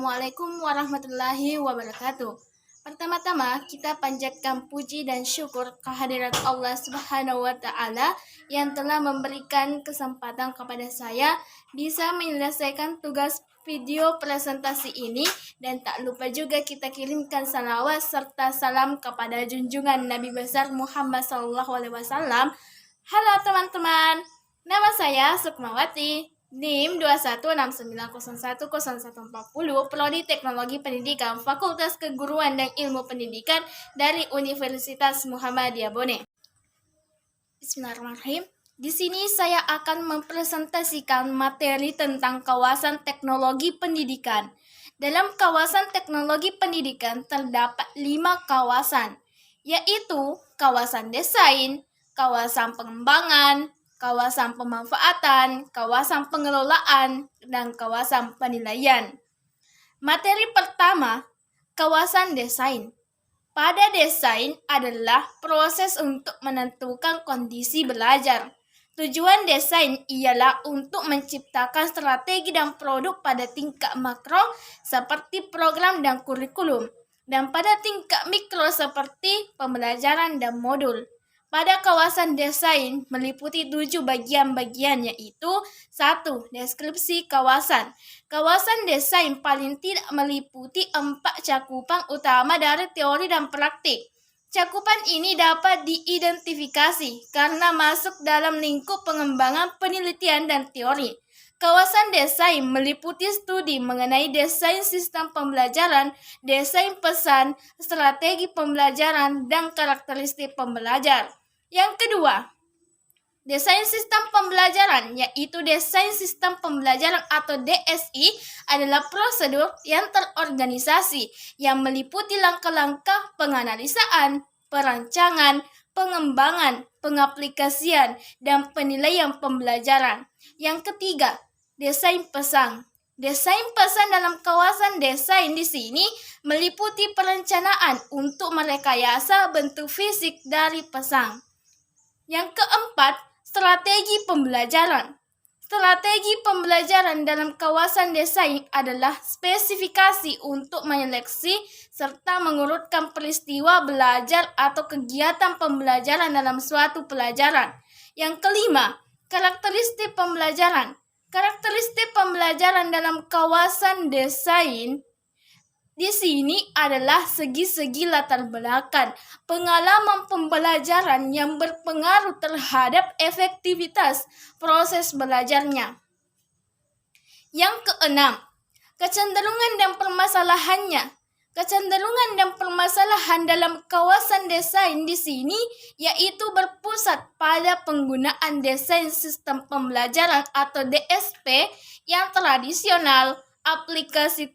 Assalamualaikum warahmatullahi wabarakatuh. Pertama-tama, kita panjatkan puji dan syukur kehadirat Allah Subhanahu wa Ta'ala yang telah memberikan kesempatan kepada saya bisa menyelesaikan tugas video presentasi ini, dan tak lupa juga kita kirimkan salawat serta salam kepada junjungan Nabi besar Muhammad SAW. Halo teman-teman, nama saya Sukmawati, NIM 2169010140, Prodi Teknologi Pendidikan, Fakultas Keguruan dan Ilmu Pendidikan dari Universitas Muhammadiyah Bone. Bismillahirrahmanirrahim. Di sini saya akan mempresentasikan materi tentang kawasan teknologi pendidikan. Dalam kawasan teknologi pendidikan terdapat 5 kawasan, yaitu kawasan desain, kawasan pengembangan, kawasan pemanfaatan, kawasan pengelolaan, dan kawasan penilaian. Materi pertama, kawasan desain. Pada desain adalah proses untuk menentukan kondisi belajar. Tujuan desain ialah untuk menciptakan strategi dan produk pada tingkat makro seperti program dan kurikulum, dan pada tingkat mikro seperti pembelajaran dan modul. Pada kawasan desain meliputi 7 bagian-bagian, yaitu 1. Deskripsi kawasan. Kawasan desain paling tidak meliputi 4 cakupan utama dari teori dan praktik. Cakupan ini dapat diidentifikasi karena masuk dalam lingkup pengembangan penelitian dan teori. Kawasan desain meliputi studi mengenai desain sistem pembelajaran, desain pesan, strategi pembelajaran, dan karakteristik pembelajar. Yang kedua, desain sistem pembelajaran, yaitu desain sistem pembelajaran atau DSI adalah prosedur yang terorganisasi yang meliputi langkah-langkah penganalisaan, perancangan, pengembangan, pengaplikasian, dan penilaian pembelajaran. Yang ketiga, desain pesan. Desain pesan dalam kawasan desain di sini meliputi perencanaan untuk merekayasa bentuk fisik dari pesan. Yang keempat, strategi pembelajaran. Strategi pembelajaran dalam kawasan desain adalah spesifikasi untuk menyeleksi serta mengurutkan peristiwa belajar atau kegiatan pembelajaran dalam suatu pelajaran. Yang kelima, karakteristik pembelajaran. Karakteristik pembelajaran dalam kawasan desain di sini adalah segi-segi latar belakang, pengalaman pembelajaran yang berpengaruh terhadap efektivitas proses belajarnya. Yang keenam, kecenderungan dan permasalahannya. Kecenderungan dan permasalahan dalam kawasan desain di sini yaitu berpusat pada penggunaan desain sistem pembelajaran atau DSP yang tradisional, aplikasi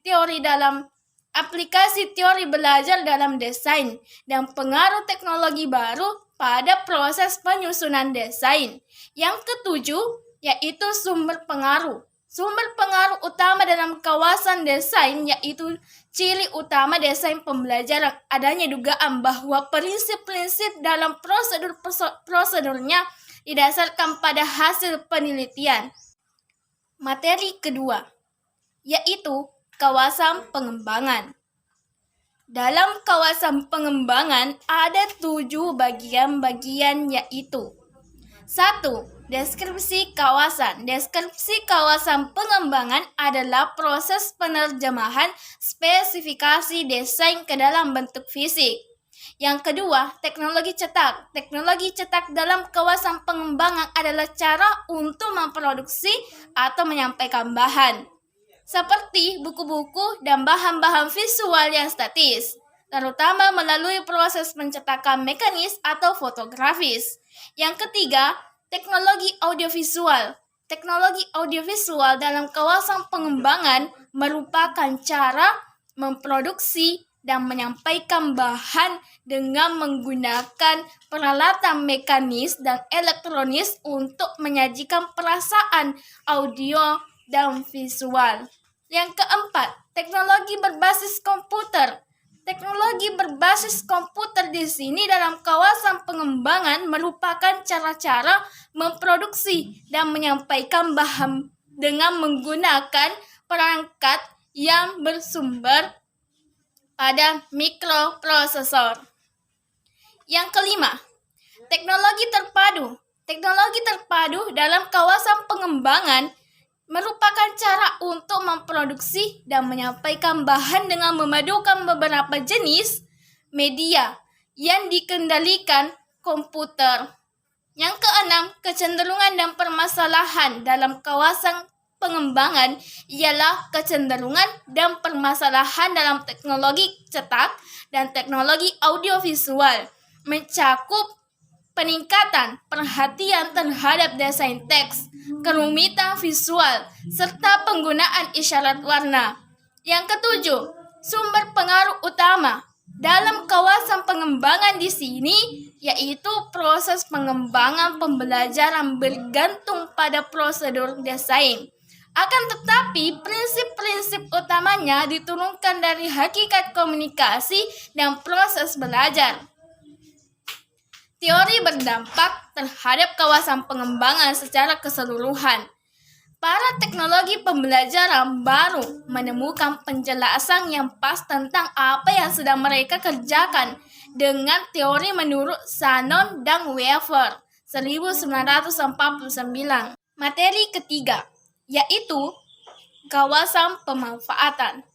teori belajar dalam desain, dan pengaruh teknologi baru pada proses penyusunan desain. Yang ketujuh, yaitu sumber pengaruh. Sumber pengaruh utama dalam kawasan desain yaitu ciri utama desain pembelajaran adanya dugaan bahwa prinsip-prinsip dalam prosedurnya didasarkan pada hasil penelitian. Materi kedua, yaitu kawasan pengembangan. Dalam kawasan pengembangan ada 7 bagian-bagian, yaitu 1. Deskripsi kawasan. Deskripsi kawasan pengembangan adalah proses penerjemahan spesifikasi desain ke dalam bentuk fisik. Yang kedua, teknologi cetak. Teknologi cetak dalam kawasan pengembangan adalah cara untuk memproduksi atau menyampaikan bahan, seperti buku-buku dan bahan-bahan visual yang statis, terutama melalui proses pencetakan mekanis atau fotografis. Yang ketiga, teknologi audiovisual. Teknologi audiovisual dalam kawasan pengembangan merupakan cara memproduksi dan menyampaikan bahan dengan menggunakan peralatan mekanis dan elektronis untuk menyajikan perasaan audio dan visual. Yang keempat, teknologi berbasis komputer. Teknologi berbasis komputer di sini dalam kawasan pengembangan merupakan cara-cara memproduksi dan menyampaikan bahan dengan menggunakan perangkat yang bersumber pada mikroprosesor. Yang kelima, teknologi terpadu. Teknologi terpadu dalam kawasan pengembangan merupakan cara untuk memproduksi dan menyampaikan bahan dengan memadukan beberapa jenis media yang dikendalikan komputer. Yang keenam, kecenderungan dan permasalahan dalam kawasan pengembangan ialah kecenderungan dan permasalahan dalam teknologi cetak dan teknologi audiovisual, mencakup peningkatan perhatian terhadap desain teks, kerumitan visual, serta penggunaan isyarat warna. Yang ketujuh, sumber pengaruh utama dalam kawasan pengembangan di sini yaitu proses pengembangan pembelajaran bergantung pada prosedur desain. Akan tetapi, prinsip-prinsip utamanya diturunkan dari hakikat komunikasi dan proses belajar. Teori berdampak terhadap kawasan pengembangan secara keseluruhan. Para teknologi pembelajaran baru menemukan penjelasan yang pas tentang apa yang sedang mereka kerjakan dengan teori menurut Shannon dan Weaver 1949. Materi ketiga, yaitu kawasan pemanfaatan.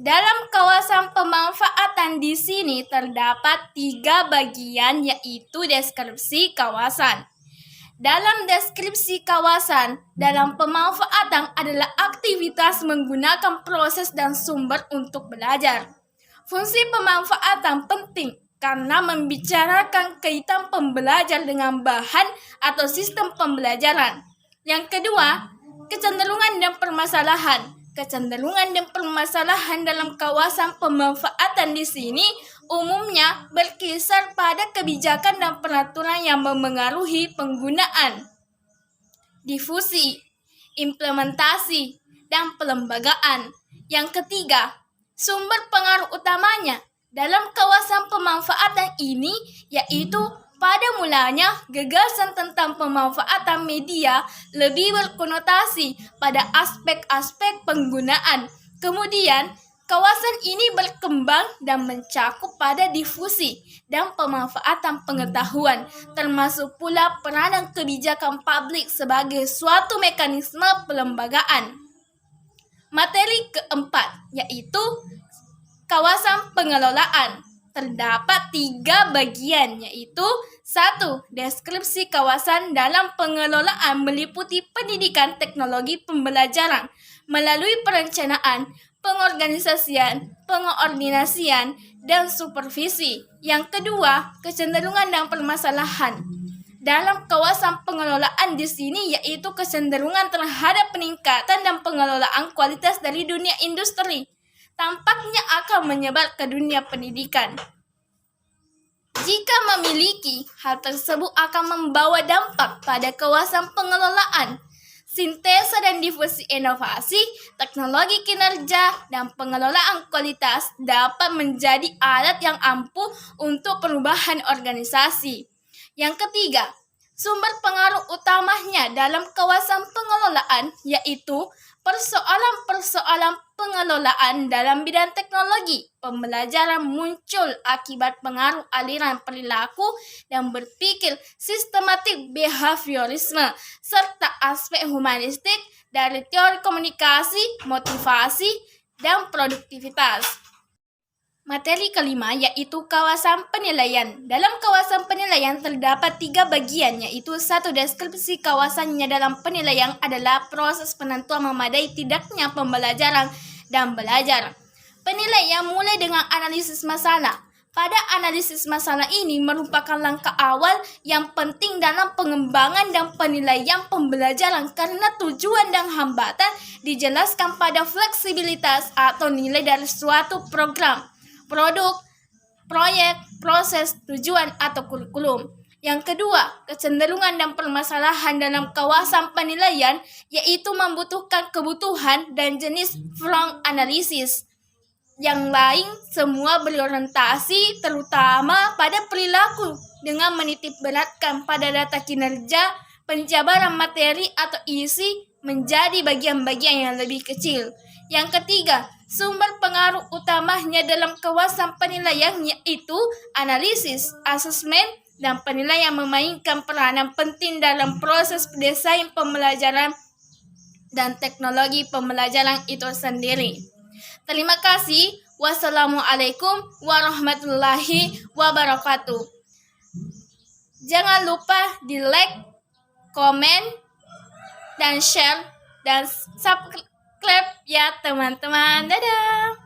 Dalam kawasan pemanfaatan di sini terdapat 3 bagian, yaitu deskripsi kawasan. Dalam deskripsi kawasan, dalam pemanfaatan adalah aktivitas menggunakan proses dan sumber untuk belajar. Fungsi pemanfaatan penting karena membicarakan kaitan pembelajar dengan bahan atau sistem pembelajaran. Yang kedua, kecenderungan dan permasalahan. Kecenderungan dan permasalahan dalam kawasan pemanfaatan di sini umumnya berkisar pada kebijakan dan peraturan yang memengaruhi penggunaan, difusi, implementasi, dan pelembagaan. Yang ketiga, sumber pengaruh utamanya dalam kawasan pemanfaatan ini yaitu pada mulanya, gagasan tentang pemanfaatan media lebih berkonotasi pada aspek-aspek penggunaan. Kemudian, kawasan ini berkembang dan mencakup pada difusi dan pemanfaatan pengetahuan, termasuk pula peranan kebijakan publik sebagai suatu mekanisme pelembagaan. Materi keempat, yaitu kawasan pengelolaan. Terdapat 3 bagian, yaitu 1. Deskripsi kawasan dalam pengelolaan meliputi pendidikan teknologi pembelajaran melalui perencanaan, pengorganisasian, pengordinasian, dan supervisi. Yang kedua, kecenderungan dan permasalahan. Dalam kawasan pengelolaan di sini yaitu kecenderungan terhadap peningkatan dan pengelolaan kualitas dari dunia industri. Tampaknya akan menyebar ke dunia pendidikan. Jika memiliki, hal tersebut akan membawa dampak pada kawasan pengelolaan. Sintesa dan difusi inovasi, teknologi kinerja, dan pengelolaan kualitas dapat menjadi alat yang ampuh untuk perubahan organisasi. Yang ketiga, sumber pengaruh utamanya dalam kawasan pengelolaan yaitu persoalan-persoalan pengelolaan dalam bidang teknologi pembelajaran muncul akibat pengaruh aliran perilaku dan berpikir sistematik behaviorisme serta aspek humanistik dari teori komunikasi, motivasi, dan produktivitas. Materi kelima yaitu kawasan penilaian. Dalam kawasan penilaian terdapat 3 bagian yaitu 1. Deskripsi kawasannya dalam penilaian adalah proses penentuan memadai tidaknya pembelajaran dan belajar. Penilaian mulai dengan analisis masalah. Pada analisis masalah ini merupakan langkah awal yang penting dalam pengembangan dan penilaian pembelajaran karena tujuan dan hambatan dijelaskan pada fleksibilitas atau nilai dari suatu program, produk, proyek, proses, tujuan, atau kurikulum. Yang kedua, kecenderungan dan permasalahan dalam kawasan penilaian yaitu membutuhkan kebutuhan dan jenis front analysis. Yang lain semua berorientasi terutama pada perilaku dengan menitik beratkan pada data kinerja, penjabaran materi atau isi menjadi bagian-bagian yang lebih kecil. Yang ketiga, sumber pengaruh utamanya dalam kawasan penilaian yaitu analisis, asesmen, dan penilaian memainkan peranan penting dalam proses desain pembelajaran dan teknologi pembelajaran itu sendiri. Terima kasih. Wassalamualaikum warahmatullahi wabarakatuh. Jangan lupa di like, komen, dan share, dan subscribe ya teman-teman. Dadah!